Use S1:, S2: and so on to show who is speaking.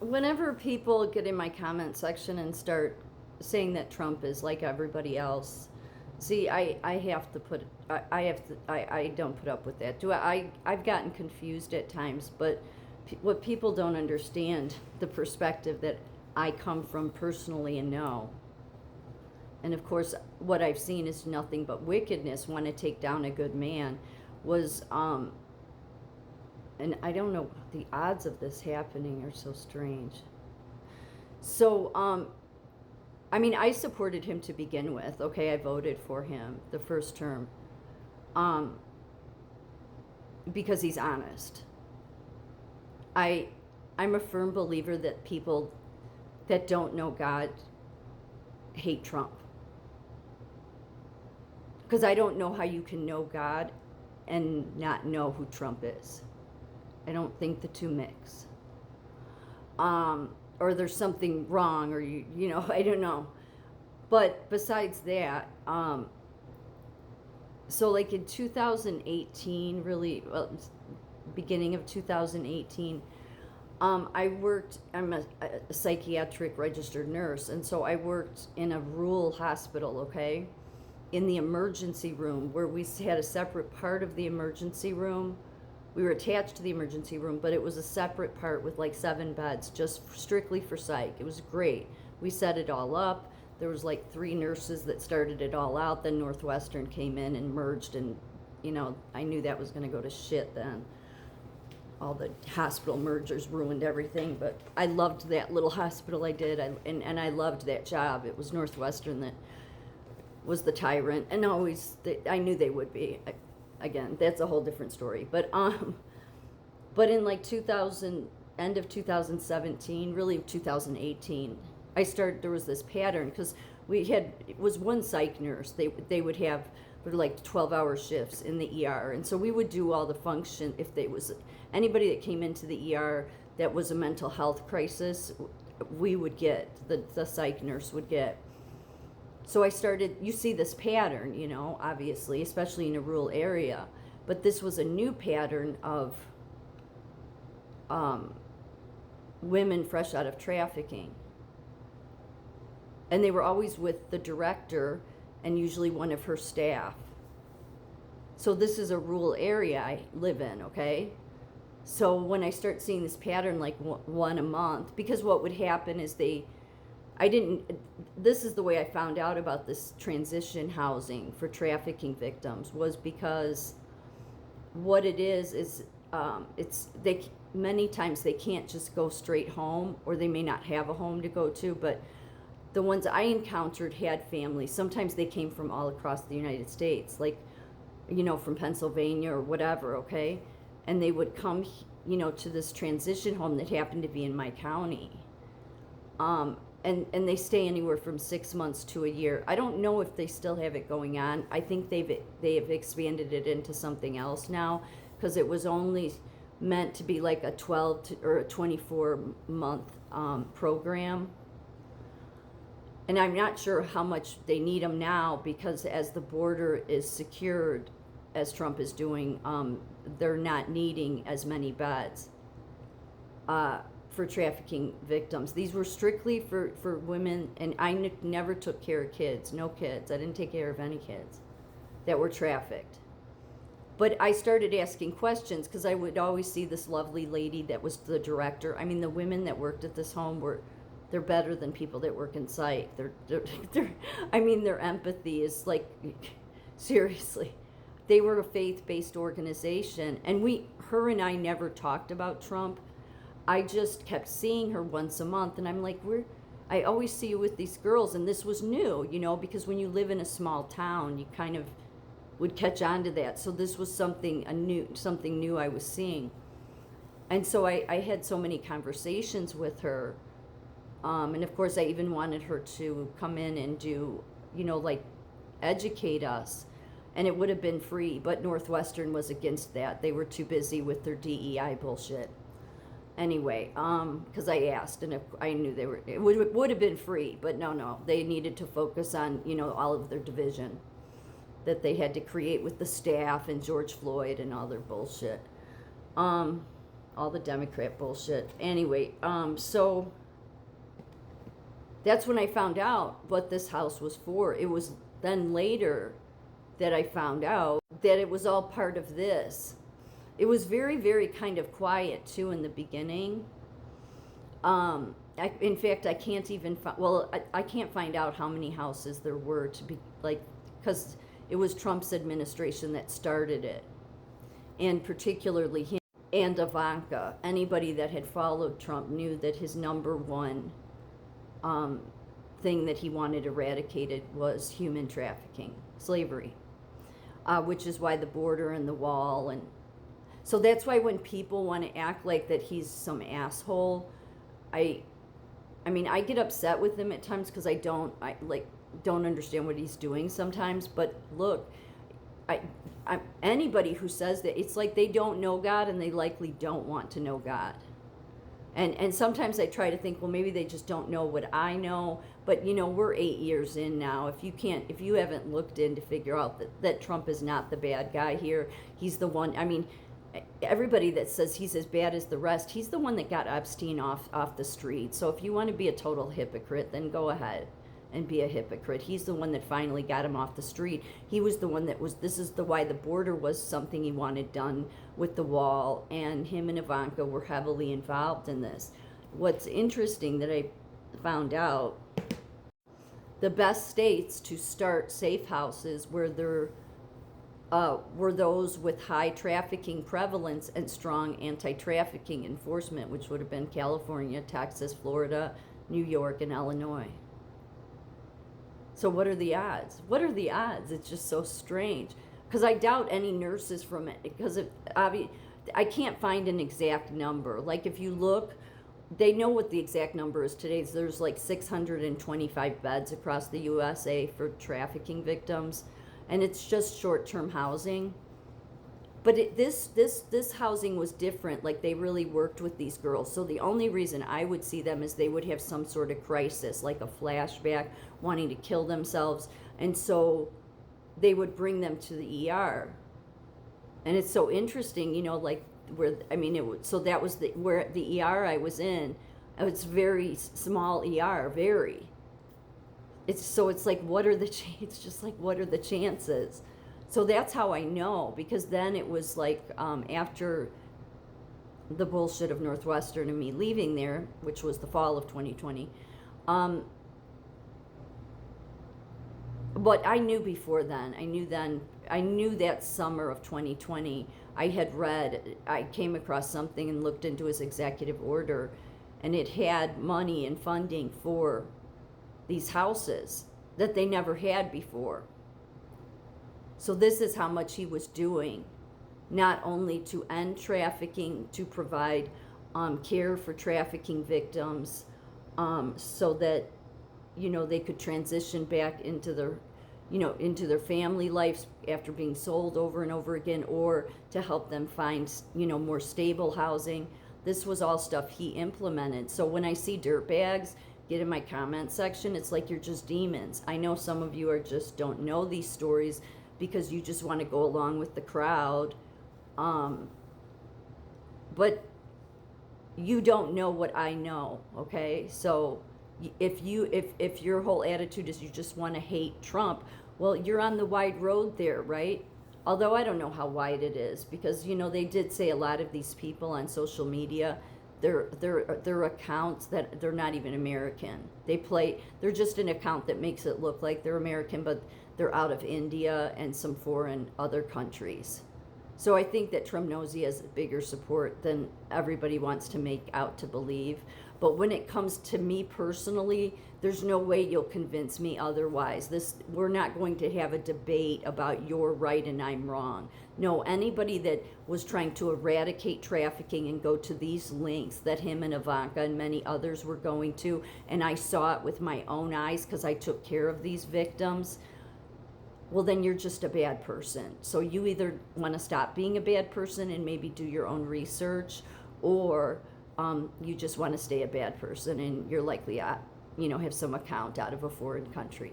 S1: whenever people get in my comment section and start saying that Trump is like everybody else, see, I have to put, I don't put up with that. I've gotten confused at times, but what people don't understand, the perspective that I come from personally and know. And of course, what I've seen is nothing but wickedness want to take down a good man was, and I don't know, the odds of this happening are so strange. So, I mean, I supported him to begin with. Okay, I voted for him the first term, um, because he's honest. I'm a firm believer that people that don't know God hate Trump. Because I don't know how you can know God and not know who Trump is. I don't think the two mix. Or there's something wrong, or you know, I don't know. But besides that, so like in 2018, really, well, beginning of 2018, I'm a psychiatric registered nurse, and so I worked in a rural hospital, okay, in the emergency room, where we had a separate part of the emergency room. We were attached to the emergency room, but it was a separate part with like 7 beds, just strictly for psych. It was great. We set it all up. There was like 3 nurses that started it all out. Then Northwestern came in and merged, and you know, I knew that was going to go to shit then. All the hospital mergers ruined everything, but I loved that little hospital I did, and I loved that job. It was Northwestern that was the tyrant, and always, I knew they would be. Again, that's a whole different story. But in like 2000, end of 2017, really 2018, there was this pattern, because it was one psych nurse. They would have like 12-hour shifts in the ER, and so we would do all the function. If there was anybody that came into the ER that was a mental health crisis, we would get, the psych nurse would get. So you see this pattern, you know, obviously, especially in a rural area, but this was a new pattern of women fresh out of trafficking. And they were always with the director and usually one of her staff. So this is a rural area I live in, okay? So when I start seeing this pattern, like one a month, because what would happen is this is the way I found out about this transition housing for trafficking victims, was because what it is many times they can't just go straight home, or they may not have a home to go to, but the ones I encountered had families. Sometimes they came from all across the United States, like, you know, from Pennsylvania or whatever, okay? And they would come, you know, to this transition home that happened to be in my county. And they stay anywhere from 6 months to a year. I don't know if they still have it going on. I think they have expanded it into something else now, because it was only meant to be like a 12 or a 24-month program. And I'm not sure how much they need them now, because as the border is secured, as Trump is doing, they're not needing as many beds for trafficking victims. These were strictly for women, and I never took care of kids, no kids. I didn't take care of any kids that were trafficked. But I started asking questions, because I would always see this lovely lady that was the director. I mean, the women that worked at this home they're better than people that work in psych. I mean, their empathy is like, seriously. They were a faith-based organization, and her and I never talked about Trump. I just kept seeing her once a month, and I'm like, I always see you with these girls, and this was new, you know, because when you live in a small town, you kind of would catch on to that. So this was something new I was seeing. And so I had so many conversations with her. And of course, I even wanted her to come in and do, you know, like, educate us. And it would have been free, but Northwestern was against that. They were too busy with their DEI bullshit. Anyway, because I asked, and I knew it would have been free, but no, they needed to focus on, you know, all of their division that they had to create with the staff and George Floyd and all their bullshit. all the Democrat bullshit. Anyway, so that's when I found out what this house was for. It was then later that I found out that it was all part of this. It was very, very kind of quiet too in the beginning. In fact, I can't even I can't find out how many houses there were to be like, because it was Trump's administration that started it, and particularly him and Ivanka. Anybody that had followed Trump knew that his number one thing that he wanted eradicated was human trafficking, slavery, which is why the border and the wall. And so that's why when people want to act like that he's some asshole, I mean, I get upset with him at times because I don't understand what he's doing sometimes. But look, anybody who says that, it's like they don't know God and they likely don't want to know God. And sometimes I try to think, well, maybe they just don't know what I know. But we're 8 years in now. If you haven't looked in to figure out that Trump is not the bad guy here, he's the one. I mean, everybody that says he's as bad as the rest, he's the one that got Epstein off the street. So if you want to be a total hypocrite, then go ahead and be a hypocrite. He's the one that finally got him off the street. He was the one that was, this is why the border was something he wanted done with the wall, and him and Ivanka were heavily involved in this. What's interesting that I found out, the best states to start safe houses were those with high trafficking prevalence and strong anti-trafficking enforcement, which would have been California, Texas, Florida, New York, and Illinois. So what are the odds? What are the odds? It's just so strange. Because I doubt any nurses from it, because I can't find an exact number. Like if you look, they know what the exact number is today. There's like 625 beds across the USA for trafficking victims, and it's just short-term housing. But this housing was different. Like they really worked with these girls. So the only reason I would see them is they would have some sort of crisis, like a flashback, wanting to kill themselves, and so they would bring them to the ER. And it's so interesting, like so that was where the ER I was in. It's very small ER, very. It's like it's just like what are the chances? So that's how I know, because then it was like after the bullshit of Northwestern and me leaving there, which was the fall of 2020. But I knew before then. I knew that summer of 2020. I came across something and looked into his executive order, and it had money and funding for these houses that they never had before. So this is how much he was doing, not only to end trafficking, to provide care for trafficking victims, so that they could transition back into their family lives after being sold over and over again, or to help them find more stable housing. This was all stuff he implemented. So when I see dirtbags get in my comment section, it's like you're just demons. I know some of you don't know these stories because you just want to go along with the crowd, but you don't know what I know. Okay, so if your whole attitude is you just want to hate Trump, well, you're on the wide road there, right? Although I don't know how wide it is, because they did say a lot of these people on social media, they're accounts that they're not even American. They're just an account that makes it look like they're American, but they're out of India and some foreign other countries. So I think that Trump knows he has bigger support than everybody wants to make out to believe. But when it comes to me personally, there's no way you'll convince me otherwise. We're not going to have a debate about you're right and I'm wrong. No, anybody that was trying to eradicate trafficking and go to these lengths that him and Ivanka and many others were going to, and I saw it with my own eyes because I took care of these victims, well, then you're just a bad person. So you either want to stop being a bad person and maybe do your own research, or you just want to stay a bad person and you're likely have some account out of a foreign country.